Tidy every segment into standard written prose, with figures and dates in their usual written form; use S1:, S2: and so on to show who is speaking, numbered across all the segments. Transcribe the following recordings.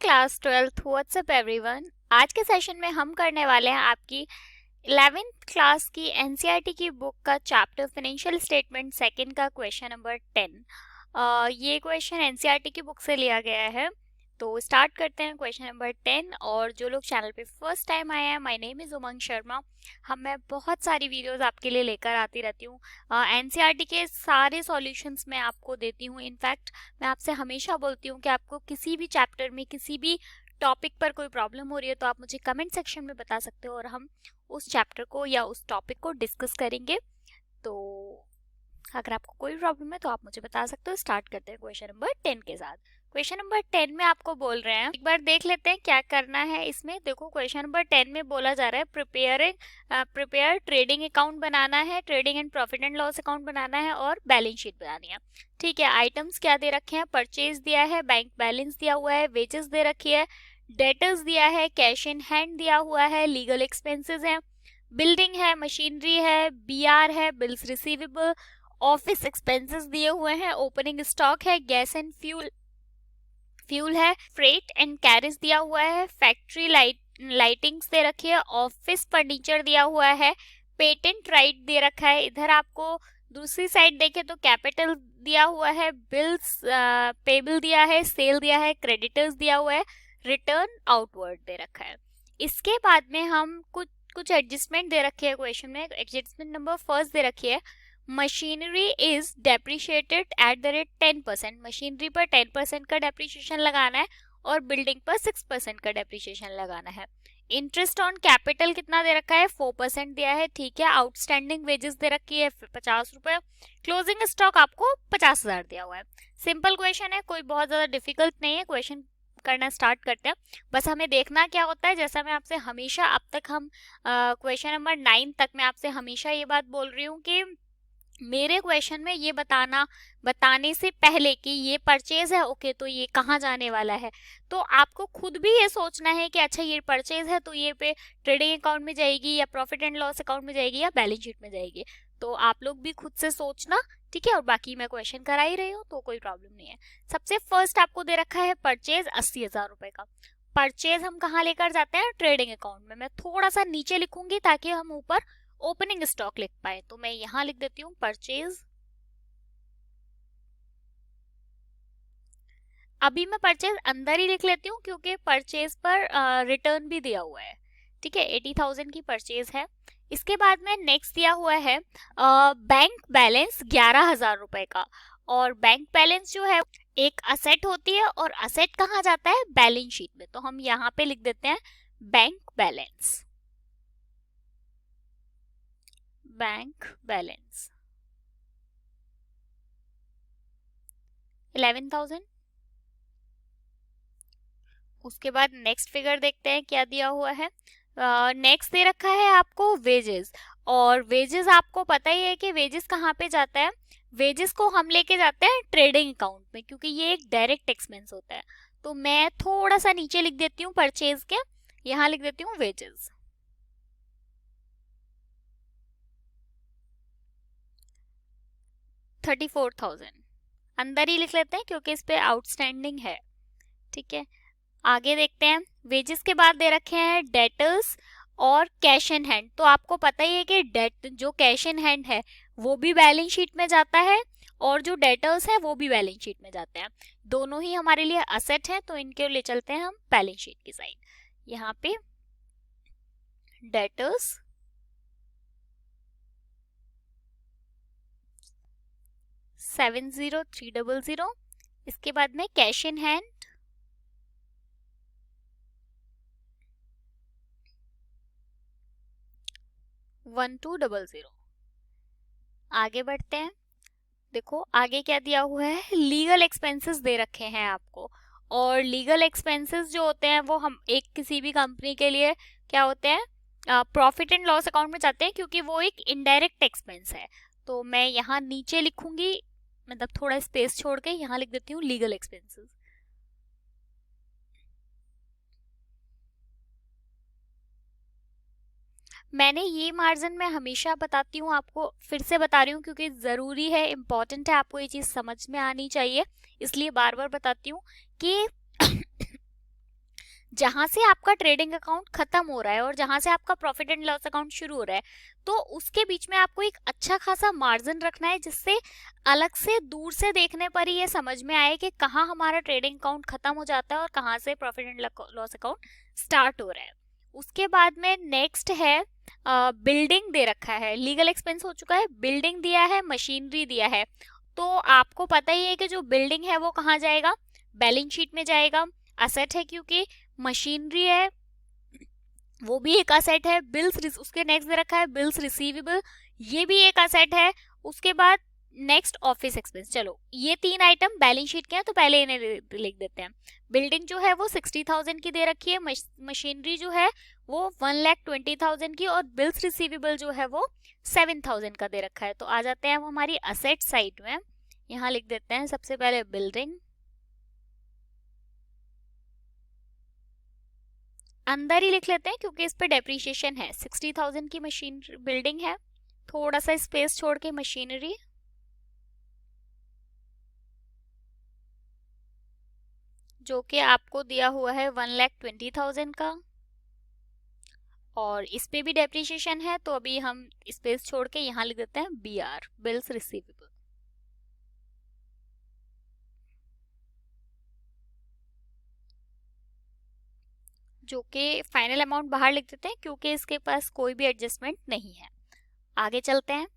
S1: Class 12th WhatsApp everyone. आज के session में हम करने वाले हैं आपकी 11th क्लास की एनसीईआरटी की बुक का चैप्टर फाइनेंशियल स्टेटमेंट सेकंड का क्वेश्चन नंबर 10। ये क्वेश्चन एनसीईआरटी की बुक से लिया गया है। तो स्टार्ट करते हैं क्वेश्चन नंबर 10। और जो लोग चैनल पे फर्स्ट टाइम आए हैं, माय नेम इज़ उमंग शर्मा। मैं बहुत सारी वीडियोस आपके लिए लेकर आती रहती हूँ। एनसीईआरटी के सारे सॉल्यूशंस मैं आपको देती हूँ। इनफैक्ट मैं आपसे हमेशा बोलती हूँ कि आपको किसी भी चैप्टर में किसी भी टॉपिक पर कोई प्रॉब्लम हो रही है तो आप मुझे कमेंट सेक्शन में बता सकते हो और हम उस चैप्टर को या उस टॉपिक को डिस्कस करेंगे। तो अगर आपको कोई प्रॉब्लम है तो आप मुझे बता सकते हो। स्टार्ट करते हैं क्वेश्चन नंबर 10 के साथ। क्वेश्चन नंबर 10 में आपको बोल रहे हैं, एक बार देख लेते हैं क्या करना है इसमें। देखो क्वेश्चन नंबर 10 में बोला जा रहा है प्रिपेयर ट्रेडिंग अकाउंट बनाना है, trading and profit and loss account बनाना है और बैलेंस शीट बनानी है। ठीक है, आइटम्स क्या दे रखे हैं? परचेज दिया है, बैंक बैलेंस दिया हुआ है, वेजेस दे रखी है, डेटर्स दिया है, कैश इन हैंड दिया हुआ है, लीगल एक्सपेंसेस है, बिल्डिंग है, मशीनरी है, बीआर है, बिल्स रिसीवेबल, ऑफिस एक्सपेंसेस दिए हुए हैं, ओपनिंग स्टॉक है, गैस एंड फ्यूल है, फ्रेट एंड कैरेज दिया हुआ है, फैक्ट्री लाइटिंग्स दे रखी है, ऑफिस फर्नीचर दिया हुआ है, पेटेंट राइट दे रखा है। इधर आपको दूसरी साइड देखें तो कैपिटल दिया हुआ है, बिल्स पेबल दिया है, सेल दिया है, क्रेडिटर्स दिया हुआ है, रिटर्न आउटवर्ड दे रखा है। इसके बाद में हम कुछ एडजस्टमेंट दे रखे हैं क्वेश्चन में। एडजस्टमेंट नंबर फर्स्ट दे रखी है, machinery is depreciated at the rate 10%। Machinery पर 10% का डेप्रिशिएशन लगाना है और बिल्डिंग पर 6% का डेप्रिशिएशन लगाना है। इंटरेस्ट ऑन कैपिटल कितना दे रखा है? 4% दिया है। ठीक है, आउटस्टैंडिंग वेजेस दे रखी है 50 रुपए, क्लोजिंग स्टॉक आपको 50,000 दिया हुआ है। सिंपल क्वेश्चन है, कोई बहुत ज्यादा डिफिकल्ट नहीं है। क्वेश्चन करना स्टार्ट करते हैं। बस हमें देखना क्या होता है, जैसा मैं आपसे हमेशा अब तक हम क्वेश्चन नंबर 9 तक मैं आपसे हमेशा ये बात बोल रही हूँ कि मेरे क्वेश्चन में ये बताने से पहले कि ये परचेज है, ओके, तो ये कहाँ जाने वाला है, तो आपको खुद भी ये सोचना है कि अच्छा ये परचेज है तो ये पे ट्रेडिंग अकाउंट में जाएगी या प्रॉफिट एंड लॉस अकाउंट में जाएगी या बैलेंस शीट में जाएगी। तो आप लोग भी खुद से सोचना, ठीक है। और बाकी मैं क्वेश्चन करा ही रही हूँ तो कोई प्रॉब्लम नहीं है। सबसे फर्स्ट आपको दे रखा है परचेज 80,000 रुपए का। परचेज हम कहाँ लेकर जाते हैं? ट्रेडिंग अकाउंट में। मैं थोड़ा सा नीचे लिखूंगी ताकि हम ऊपर ओपनिंग स्टॉक लिख पाए, तो मैं यहां लिख देती हूँ परचेज। अभी मैं परचेज अंदर ही लिख लेती हूँ क्योंकि परचेज पर रिटर्न भी दिया हुआ है। ठीक है, 80,000 की परचेज है। इसके बाद में नेक्स्ट दिया हुआ है बैंक बैलेंस 11,000 रुपए का। और बैंक बैलेंस जो है एक असेट होती है और असेट कहाँ जाता है? बैलेंस शीट में। तो हम यहाँ पे लिख देते हैं बैंक बैलेंस। Bank balance 11,000। उसके बाद नेक्स्ट फिगर देखते हैं क्या दिया हुआ है। नेक्स्ट दे रखा है आपको वेजेस। और वेजेस आपको पता ही है कि वेजेस कहाँ पे जाता है? वेजेस को हम लेके जाते हैं ट्रेडिंग अकाउंट में क्योंकि ये एक डायरेक्ट एक्सपेंस होता है। तो मैं थोड़ा सा नीचे लिख देती हूँ परचेज के, यहाँ लिख देती हूँ वेजेस। $34,000 अंदर ही लिख लेते हैं क्योंकि इस पे आउटस्टैंडिंग है। ठीक है, आगे देखते हैं। वेजेस के बाद दे रखे हैं डेटर्स और कैश इन हैंड। तो आपको पता ही है कि डेट जो कैश इन हैंड है वो भी बैलेंस शीट में जाता है और जो डेटर्स है वो भी बैलेंस शीट में जाते हैं। दोनों ही हमारे लिए असेट है तो इनके ले चलते हैं हम बैलेंस शीट की साइड। यहाँ पे डेटर्स 70300। इसके बाद में कैश इन हैंड 1200। आगे बढ़ते हैं। देखो आगे क्या दिया हुआ है, लीगल एक्सपेंसेस दे रखे हैं आपको। और लीगल एक्सपेंसेस जो होते हैं वो हम एक किसी भी कंपनी के लिए क्या होते हैं? प्रॉफिट एंड लॉस अकाउंट में जाते हैं क्योंकि वो एक इनडायरेक्ट एक्सपेंस है। तो मैं यहाँ नीचे लिखूंगी, मतलब थोड़ा स्पेस छोड़ के यहाँ लिख देती हूँ लीगल एक्सपेंसेस। मैंने ये मार्जिन मैं हमेशा बताती हूँ आपको, फिर से बता रही हूँ क्योंकि ज़रूरी है, इम्पॉर्टेंट है, आपको ये चीज़ समझ में आनी चाहिए, इसलिए बार बार बताती हूँ कि जहां से आपका ट्रेडिंग अकाउंट खत्म हो रहा है और जहां से आपका प्रॉफिट एंड लॉस अकाउंट शुरू हो रहा है, तो उसके बीच में आपको एक अच्छा खासा मार्जिन रखना है, जिससे अलग से दूर से देखने पर ही ये समझ में आए कि कहाँ हमारा ट्रेडिंग अकाउंट खत्म हो जाता है और कहाँ से profit and loss account start हो रहा है। उसके बाद में नेक्स्ट है बिल्डिंग दे रखा है, लीगल एक्सपेंस हो चुका है, बिल्डिंग दिया है, मशीनरी दिया है। तो आपको पता ही है कि जो बिल्डिंग है वो कहाँ जाएगा, बैलेंस शीट में जाएगा, असेट है क्योंकि। मशीनरी है वो भी एक असेट है। बिल्स, उसके नेक्स्ट दे रखा है बिल्स रिसीवेबल, ये भी एक असेट है। उसके बाद नेक्स्ट ऑफिस एक्सपेंस। चलो ये तीन आइटम बैलेंस शीट के हैं तो पहले इन्हें लिख देते हैं। बिल्डिंग जो है वो 60,000 की दे रखी है, मशीनरी जो है वो 1,20,000 की, और बिल्स रिसीवेबल जो है वो 7,000 का दे रखा है। तो आ जाते हैं हम हमारी असेट साइड में। यहाँ लिख देते हैं सबसे पहले बिल्डिंग, अंदर ही लिख लेते हैं क्योंकि इस पे डेप्रीशिएशन है। 60,000 की मशीन बिल्डिंग है, थोड़ा सा स्पेस छोड़ के मशीनरी, जो कि आपको दिया हुआ है 1,20,000 का, और इस पे भी डेप्रीशिएशन है तो अभी हम स्पेस छोड़ के यहाँ लिख देते हैं BR, बिल्स रिसीवेबल, जो कि फाइनल अमाउंट बाहर लिख देते हैं क्योंकि इसके पास कोई भी एडजस्टमेंट नहीं है। आगे चलते हैं।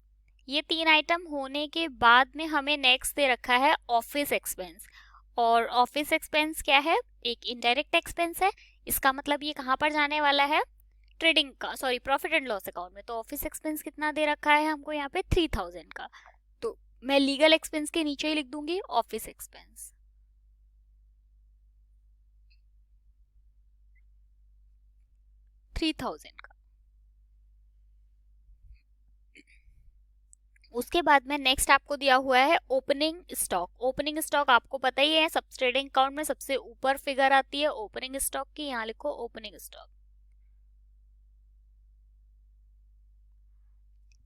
S1: ये तीन आइटम होने के बाद में हमें नेक्स्ट दे रखा है ऑफिस एक्सपेंस। और ऑफिस एक्सपेंस क्या है, एक इनडायरेक्ट एक्सपेंस है। इसका मतलब ये कहाँ पर जाने वाला है, ट्रेडिंग का, sorry profit and loss account में। तो ऑफिस एक्सपेंस कितना दे रखा है हमको यहाँ पे 3,000 का, तो मैं लीगल एक्सपेंस के नीचे ही लिख दूंगी ऑफिस एक्सपेंस। $3,000 का। उसके बाद में नेक्स्ट आपको दिया हुआ है ओपनिंग स्टॉक। ओपनिंग स्टॉक आपको पता ही है, सब ट्रेडिंग अकाउंट में सबसे ऊपर फिगर आती है ओपनिंग स्टॉक की, यहाँ लिखो ओपनिंग स्टॉक।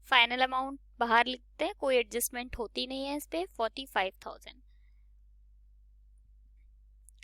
S1: फाइनल अमाउंट बाहर लिखते हैं, कोई एडजस्टमेंट होती नहीं है इस पे, 45,000।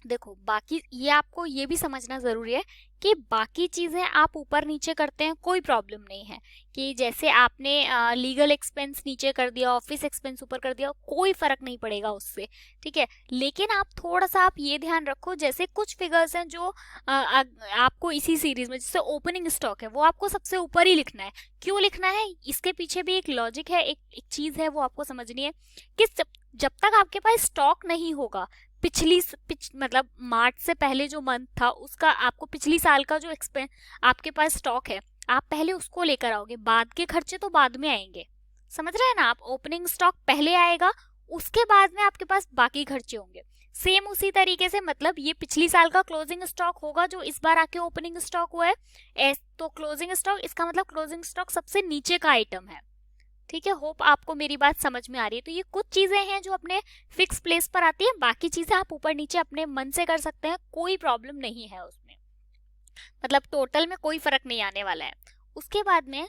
S1: देखो बाकी ये आपको ये भी समझना जरूरी है कि बाकी चीजें आप ऊपर नीचे करते हैं कोई प्रॉब्लम नहीं है, कि जैसे आपने लीगल एक्सपेंस नीचे कर दिया, ऑफिस एक्सपेंस ऊपर कर दिया, कोई फर्क नहीं पड़ेगा उससे, ठीक है। लेकिन आप थोड़ा सा आप ये ध्यान रखो, जैसे कुछ फिगर्स हैं जो आपको इसी सीरीज में, जैसे ओपनिंग स्टॉक है वो आपको सबसे ऊपर ही लिखना है। क्यों लिखना है, इसके पीछे भी एक लॉजिक है, एक चीज है वो आपको समझनी है कि जब तक आपके पास स्टॉक नहीं होगा, मतलब मार्च से पहले जो मंथ था उसका, आपको पिछली साल का जो एक्सपेंस आपके पास स्टॉक है, आप पहले उसको लेकर आओगे, बाद के खर्चे तो बाद में आएंगे। समझ रहे हैं ना आप, ओपनिंग स्टॉक पहले आएगा, उसके बाद में आपके पास बाकी खर्चे होंगे। सेम उसी तरीके से, मतलब ये पिछली साल का क्लोजिंग स्टॉक होगा जो इस बार आके ओपनिंग स्टॉक हुआ है, तो क्लोजिंग स्टॉक, इसका मतलब क्लोजिंग स्टॉक सबसे नीचे का आइटम है, ठीक है। होप आपको मेरी बात समझ में आ रही है। तो ये कुछ चीजें हैं जो अपने फिक्स प्लेस पर आती है, बाकी चीजें आप ऊपर नीचे अपने मन से कर सकते हैं, कोई प्रॉब्लम नहीं है उसमें, मतलब टोटल में कोई फर्क नहीं आने वाला है। उसके बाद में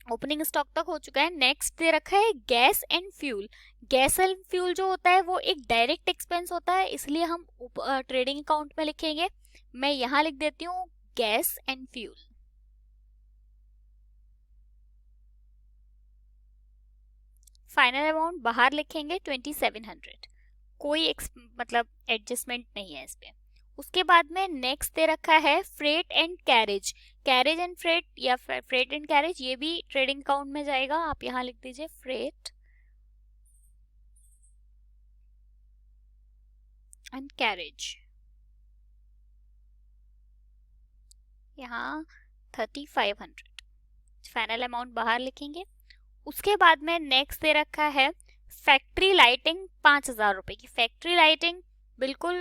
S1: ओपनिंग स्टॉक तक हो चुका है। नेक्स्ट दे रखा है gas and fuel. Gas and fuel जो होता है वो एक डायरेक्ट एक्सपेंस होता है, इसलिए हम ट्रेडिंग अकाउंट में लिखेंगे। मैं यहाँ लिख देती हूँ gas and fuel. Final amount बाहर लिखेंगे 2700, कोई मतलब एडजस्टमेंट नहीं है इस पे। उसके बाद में नेक्स्ट दे रखा है freight and carriage. Carriage and freight या फ्रेट एंड कैरेज, ये भी ट्रेडिंग अकाउंट में जाएगा। आप यहाँ लिख दीजिए फ्रेट एंड कैरेज, यहाँ 3500। फाइनल अमाउंट बाहर लिखेंगे। उसके बाद में नेक्स्ट दे रखा है फैक्ट्री लाइटिंग 5,000 रुपए की। फैक्ट्री लाइटिंग बिल्कुल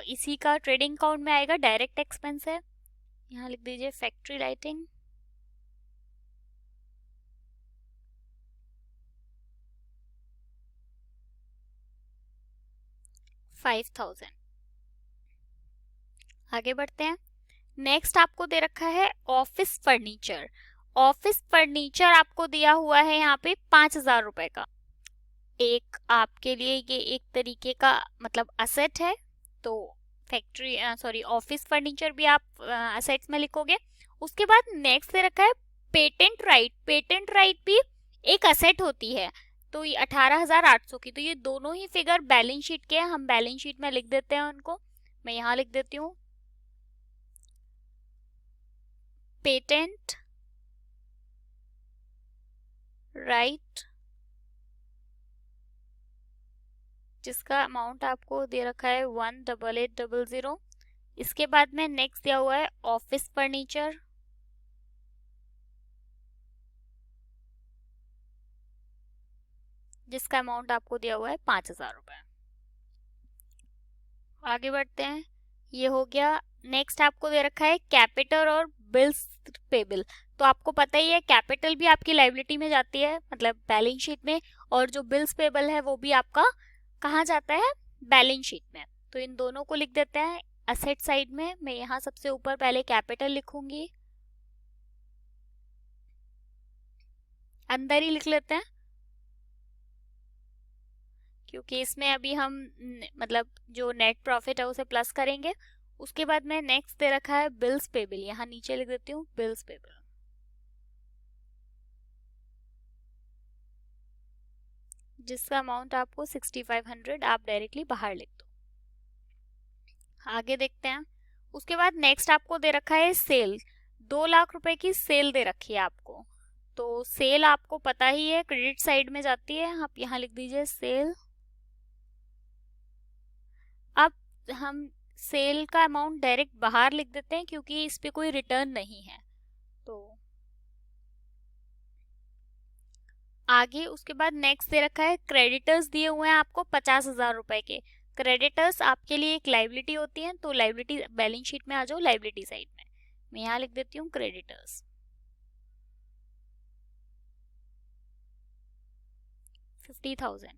S1: इसी का ट्रेडिंग अकाउंट में आएगा, डायरेक्ट एक्सपेंस है। यहाँ लिख दीजिए फैक्ट्री लाइटिंग 5,000। आगे बढ़ते हैं। नेक्स्ट आपको दे रखा है ऑफिस फर्नीचर। ऑफिस फर्नीचर आपको दिया हुआ है यहाँ पे 5,000 रुपए का। एक आपके लिए ये एक तरीके का मतलब असेट है, तो फैक्ट्री सॉरी ऑफिस फर्नीचर भी आप असेट्स में लिखोगे। उसके बाद नेक्स्ट दे रखा है पेटेंट राइट। पेटेंट राइट भी एक असेट होती है, तो ये 18,800 की, तो ये दोनों ही फिगर बैलेंस शीट के हैं, हम बैलेंस शीट में लिख देते हैं उनको। मैं यहाँ लिख देती हूँ पेटेंट राइट, जिसका अमाउंट आपको दे रखा है 18800। इसके बाद में नेक्स्ट दिया हुआ है ऑफिस फर्नीचर, जिसका अमाउंट आपको दिया हुआ है 5,000 रुपए। आगे बढ़ते हैं, ये हो गया। नेक्स्ट आपको दे रखा है कैपिटल और बिल्स पेबल। तो आपको पता ही है कैपिटल भी आपकी लायबिलिटी में जाती है, मतलब बैलेंस शीट में, और जो बिल्स पेबल है वो भी आपका कहाँ जाता है, बैलेंस शीट में। तो इन दोनों को लिख देते हैं असेट साइड में। मैं यहाँ सबसे ऊपर पहले कैपिटल लिखूंगी, अंदर ही लिख लेते हैं क्योंकि इसमें अभी हम मतलब जो नेट प्रॉफिट है उसे प्लस करेंगे। उसके बाद में नेक्स्ट दे रखा है बिल्स पेबल, यहाँ नीचे लिख देती हूँ बिल्स पेबल, जिसका अमाउंट आपको 6500 आप डायरेक्टली बाहर लिख दो। आगे देखते हैं। उसके बाद नेक्स्ट आपको दे रखा है सेल। 2 लाख रुपए की सेल दे रखी है आपको, तो सेल आपको पता ही है क्रेडिट साइड में जाती है, आप यहाँ लिख दीजिए सेल। अब हम सेल का अमाउंट डायरेक्ट बाहर लिख देते हैं क्योंकि इस पे कोई रिटर्न नहीं है। तो आगे उसके बाद नेक्स्ट दे रखा है क्रेडिटर्स दिए हुए हैं आपको 50,000 रुपए के। क्रेडिटर्स आपके लिए एक लायबिलिटी होती है, तो लायबिलिटी बैलेंस शीट में आ जाओ लायबिलिटी साइड में। मैं यहाँ लिख देती हूँ क्रेडिटर्स 50,000।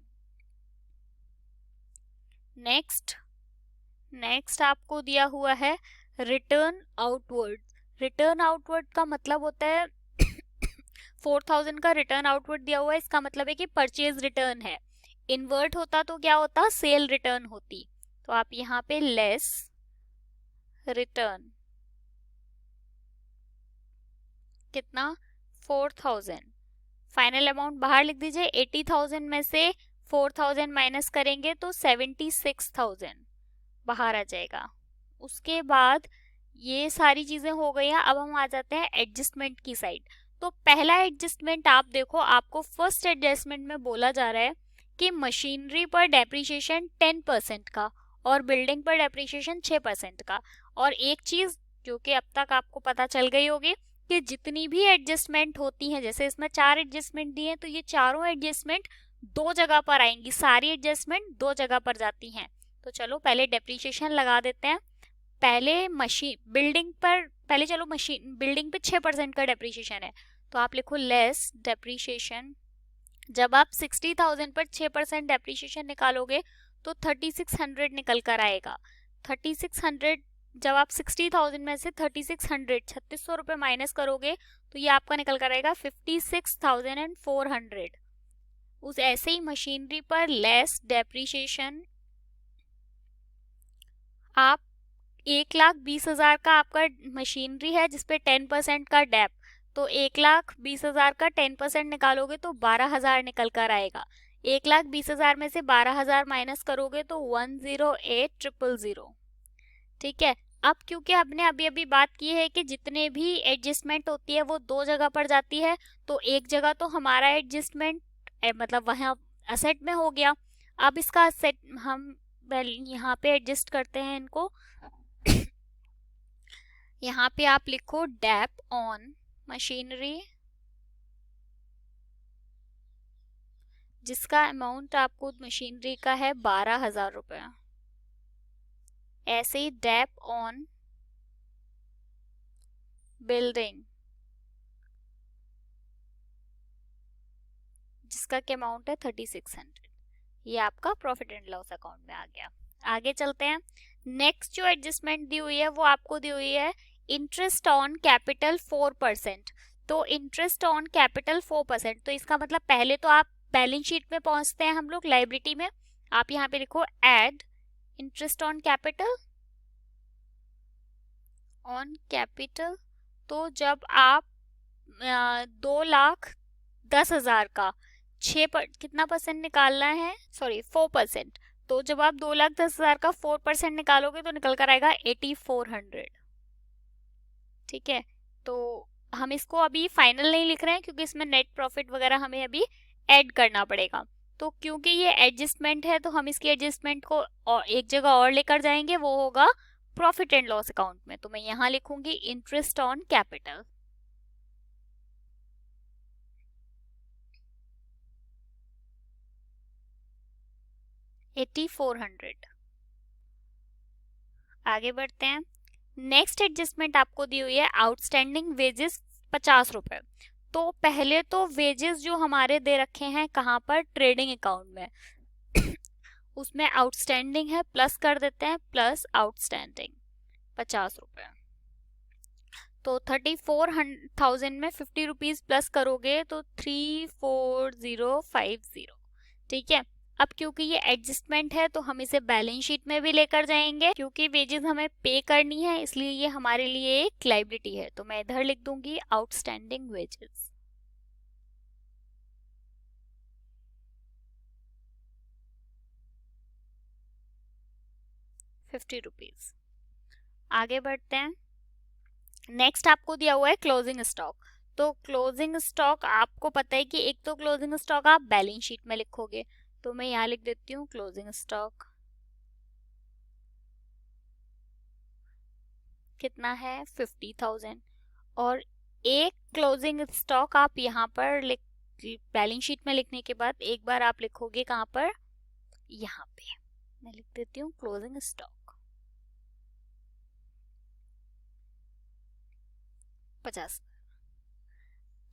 S1: नेक्स्ट आपको दिया हुआ है रिटर्न आउटवर्ड। रिटर्न आउटवर्ड का मतलब होता है 4,000 का रिटर्न आउटवर्ड दिया हुआ है, इसका मतलब है कि परचेज रिटर्न है। इन्वर्ट होता तो क्या होता, सेल रिटर्न होती। तो आप यहाँ पे लेस रिटर्न कितना 4,000, फाइनल अमाउंट बाहर लिख दीजिए। 80,000 में से 4,000 माइनस करेंगे तो 76,000 बाहर आ जाएगा। उसके बाद ये सारी चीजें हो गई हैं। अब हम आ जाते हैं एडजस्टमेंट की साइड। तो पहला एडजस्टमेंट आप देखो, आपको फर्स्ट एडजस्टमेंट में बोला जा रहा है कि मशीनरी पर डेप्रिसिएशन 10% का और बिल्डिंग पर डेप्रिसिएशन 6% का। और एक चीज जो कि अब तक आपको पता चल गई होगी कि जितनी भी एडजस्टमेंट होती हैं, जैसे इसमें 4 एडजस्टमेंट दिए हैं, तो ये चारों एडजस्टमेंट 2 जगह पर आएंगी, सारी एडजस्टमेंट 2 जगह पर जाती हैं। तो चलो पहले डेप्रिसिएशन लगा देते हैं। पहले मशीन बिल्डिंग पर, पहले चलो मशीन बिल्डिंग पे 6% का डेप्रिसिएशन है, तो आप लिखो लेस डेप्रिसिएशन। जब आप 60,000 पर 6% डेप्रिसिएशन निकालोगे तो 3600 निकल कर आएगा। 3600 जब आप 60,000 में से 3600 3600 रुपए माइनस करोगे तो ये आपका निकल कर आएगा 56,400। उस ऐसे ही मशीनरी पर लेस डेप्रिसिएशन आप 1,20,000 का आपका मशीनरी है जिसपे 10% का डेप, तो 1,20,000 का 10% निकालोगे तो 12,000 निकल कर आएगा। 1,20,000 में से 12,000 माइनस करोगे तो 108,000। ठीक है। अब क्योंकि हमने अभी अभी बात की है कि जितने भी एडजस्टमेंट होती है वो 2 जगह पर जाती है, तो एक जगह तो हमारा एडजस्टमेंट मतलब वहाँ असेट में हो गया। अब इसका असेट हम यहाँ पे एडजस्ट करते हैं इनको। यहाँ पे आप लिखो डेप ऑन मशीनरी, जिसका अमाउंट आपको मशीनरी का है 12,000 रुपए। ऐसे ही डेप ऑन बिल्डिंग, जिसका क्या अमाउंट है 3600। ये आपका प्रॉफिट एंड लॉस अकाउंट में आ गया। आगे चलते हैं। नेक्स्ट जो एडजस्टमेंट दी हुई है वो आपको दी हुई है इंटरेस्ट ऑन कैपिटल 4%। तो इंटरेस्ट ऑन कैपिटल 4%, तो इसका मतलब पहले तो आप बैलेंस शीट में पहुंचते हैं हम लोग लायबिलिटी में। आप यहाँ पे लिखो add interest on capital on capital, तो जब आप 2,10,000 का कितना परसेंट निकालना है, सॉरी 4%, तो जब आप 2,10,000 का 4% निकालोगे तो निकल कर आएगा 8,400। ठीक है, तो हम इसको अभी फाइनल नहीं लिख रहे हैं क्योंकि इसमें नेट प्रॉफिट वगैरह हमें अभी ऐड करना पड़ेगा। तो क्योंकि ये एडजस्टमेंट है तो हम इसकी एडजस्टमेंट को और एक जगह और लेकर जाएंगे, वो होगा प्रॉफिट एंड लॉस अकाउंट में। तो मैं यहाँ लिखूंगी इंटरेस्ट ऑन कैपिटल। $8,400। आगे बढ़ते हैं। नेक्स्ट एडजस्टमेंट आपको दी हुई है आउटस्टैंडिंग वेजेस 50 रुपए। तो पहले तो वेजेस जो हमारे दे रखे हैं कहाँ पर, ट्रेडिंग अकाउंट में उसमें आउटस्टैंडिंग है, प्लस कर देते हैं, प्लस आउटस्टैंडिंग 50 रुपए। तो 34,000 में 50 रुपीज प्लस करोगे तो 34050। ठीक है, अब क्योंकि ये एडजस्टमेंट है तो हम इसे बैलेंस शीट में भी लेकर जाएंगे। क्योंकि वेजेस हमें पे करनी है इसलिए ये हमारे लिए एक लायबिलिटी है, तो मैं इधर लिख दूंगी आउटस्टैंडिंग वेजेस। ₹50। आगे बढ़ते हैं। नेक्स्ट आपको दिया हुआ है क्लोजिंग स्टॉक। तो क्लोजिंग स्टॉक आपको पता है कि एक तो क्लोजिंग स्टॉक आप बैलेंस शीट में लिखोगे, तो मैं यहाँ लिख देती हूँ क्लोजिंग स्टॉक कितना है 50,000। और एक क्लोजिंग स्टॉक आप यहाँ पर बैलेंस शीट में लिखने के बाद एक बार आप लिखोगे कहाँ पर, यहाँ पे मैं लिख देती हूँ क्लोजिंग स्टॉक 50।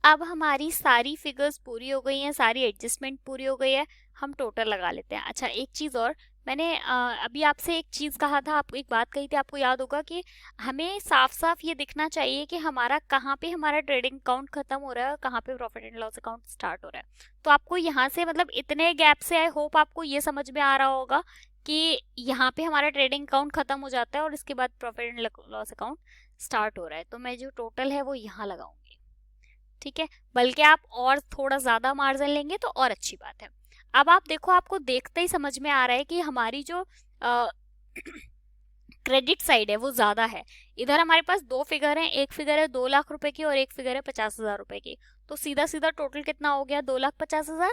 S1: अब हमारी सारी फिगर्स पूरी हो गई हैं, सारी एडजस्टमेंट पूरी हो गई है, हम टोटल लगा लेते हैं। अच्छा एक चीज और, मैंने अभी आपसे एक चीज कहा था, आपको एक बात कही थी, आपको याद होगा कि हमें साफ साफ ये दिखना चाहिए कि हमारा कहाँ पे हमारा ट्रेडिंग अकाउंट खत्म हो रहा है और कहाँ पे profit and loss account start हो रहा है। तो आपको यहाँ से मतलब इतने गैप से आई होप आपको ये समझ में आ रहा होगा कि यहाँ पे हमारा ट्रेडिंग अकाउंट खत्म हो जाता है और इसके बाद profit and loss account start हो रहा है। तो मैं जो टोटल है वो यहाँ लगाऊंगी। ठीक है, बल्कि आप और थोड़ा ज्यादा मार्जिन लेंगे तो और अच्छी बात है। अब आप देखो, आपको देखते ही समझ में आ रहा है कि हमारी जो क्रेडिट साइड है वो ज्यादा है। इधर हमारे पास दो फिगर हैं, एक फिगर है 2 लाख रुपए की और एक फिगर है 50,000 रुपए की। तो सीधा सीधा टोटल कितना हो गया, 2,50,000।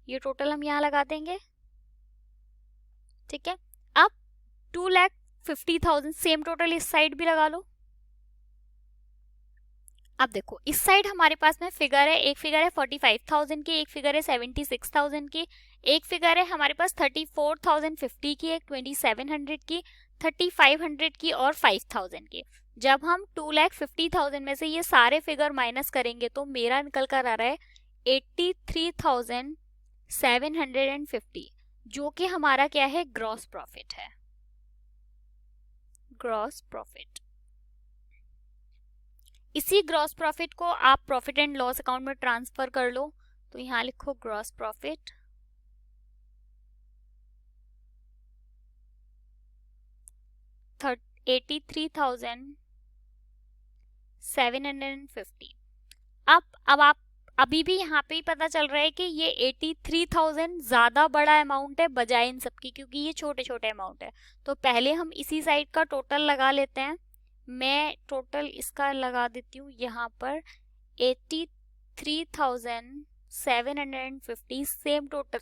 S1: ये टोटल हम यहाँ लगा देंगे। ठीक है, अब 2,50,000 सेम टोटल इस साइड भी लगा लो। अब देखो इस साइड हमारे पास में फिगर है, एक फिगर है 45,000 की, एक फिगर है 76,000 की, एक फिगर है हमारे पास 34,050 की, एक 2,700 की, 3,500 की और 5,000 की। जब हम 2,50,000 में से ये सारे फिगर माइनस करेंगे तो मेरा निकल कर आ रहा है 83,750, जो कि हमारा क्या है, ग्रॉस प्रॉफिट है। ग्रॉस प्रॉफिट, इसी ग्रॉस प्रॉफिट को आप प्रॉफिट एंड लॉस अकाउंट में ट्रांसफर कर लो। तो यहां लिखो ग्रॉस प्रॉफिट 83,750। अब आप अभी भी यहाँ पे ही पता चल रहा है कि ये 83,000 ज्यादा बड़ा अमाउंट है बजाय इन सबकी, क्योंकि ये छोटे छोटे अमाउंट है। तो पहले हम इसी साइड का टोटल लगा लेते हैं। मैं टोटल इसका लगा देती हूँ यहाँ पर 83,750। सेम टोटल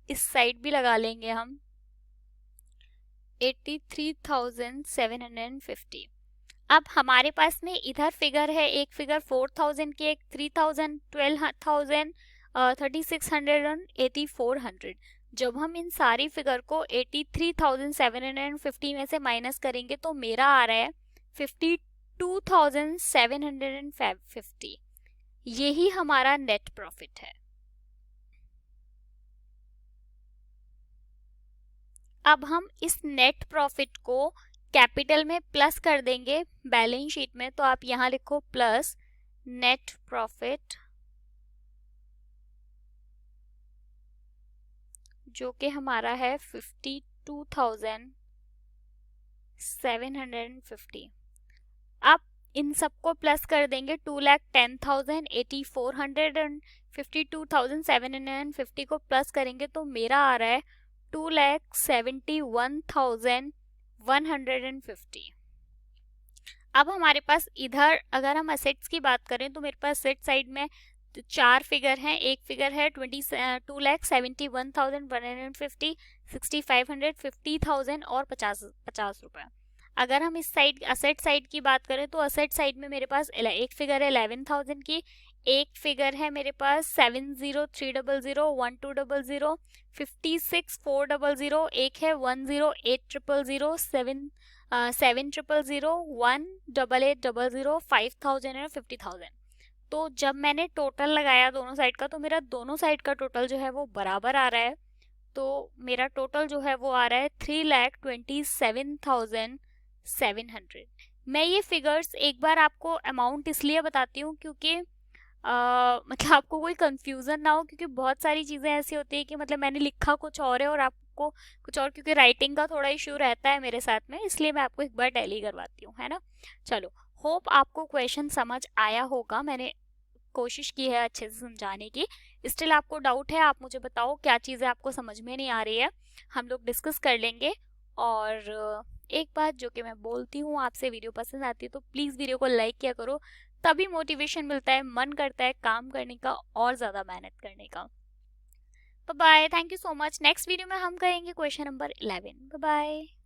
S1: इस साइड भी लगा लेंगे हम 83,750। अब हमारे पास में इधर फिगर है, एक फिगर 4,000 की, एक 3,000, 12,000, 3,600 और 8,400। जब हम इन सारी फिगर को 83,750 में से माइनस करेंगे तो मेरा आ रहा है 52,750। यही हमारा नेट प्रॉफिट है। अब हम इस नेट प्रॉफिट को कैपिटल में प्लस कर देंगे बैलेंस शीट में। तो आप यहां लिखो प्लस नेट प्रॉफिट, जो कि हमारा है 52,750। इन सबको प्लस कर देंगे 2,10,000, 8,400 एंड 52,750 को प्लस करेंगे तो मेरा आ रहा है 2,71,150। अब हमारे पास इधर अगर हम असेट्स की बात करें तो मेरे पास असेट साइड में तो 4 फिगर हैं। एक फिगर है 2,71,150, 6,500, 50,000 और 50 रुपए। अगर हम इस साइड असेट साइड की बात करें तो असेट साइड में मेरे पास एक फिगर है 11,000 की, एक फिगर है मेरे पास 70,300, 1200, 56,400, एक है 10,800, 7,000, 1,880, 5,000 और 50,000। तो जब मैंने टोटल लगाया दोनों साइड का तो मेरा दोनों साइड का टोटल जो है वो बराबर आ रहा है। तो मेरा टोटल जो है वो आ रहा है 3,27,700। मैं ये फिगर्स एक बार आपको अमाउंट इसलिए बताती हूँ क्योंकि मतलब आपको कोई कंफ्यूजन ना हो, क्योंकि बहुत सारी चीज़ें ऐसी होती है कि मतलब मैंने लिखा कुछ और है और आपको कुछ और, क्योंकि राइटिंग का थोड़ा इशू रहता है मेरे साथ में, इसलिए मैं आपको एक बार टैली करवाती हूँ, है ना। चलो, होप आपको क्वेश्चन समझ आया होगा। मैंने कोशिश की है अच्छे से समझाने की। स्टिल आपको डाउट है, आप मुझे बताओ क्या चीज़ें आपको समझ में नहीं आ रही है, हम लोग डिस्कस कर लेंगे। और एक बात जो कि मैं बोलती हूँ, आपसे वीडियो पसंद आती है तो प्लीज़ वीडियो को लाइक किया करो, तभी मोटिवेशन मिलता है, मन करता है काम करने का और ज़्यादा मेहनत करने का। Bye bye, thank you so much. Next video में हम करेंगे क्वेश्चन नंबर 11। Bye bye.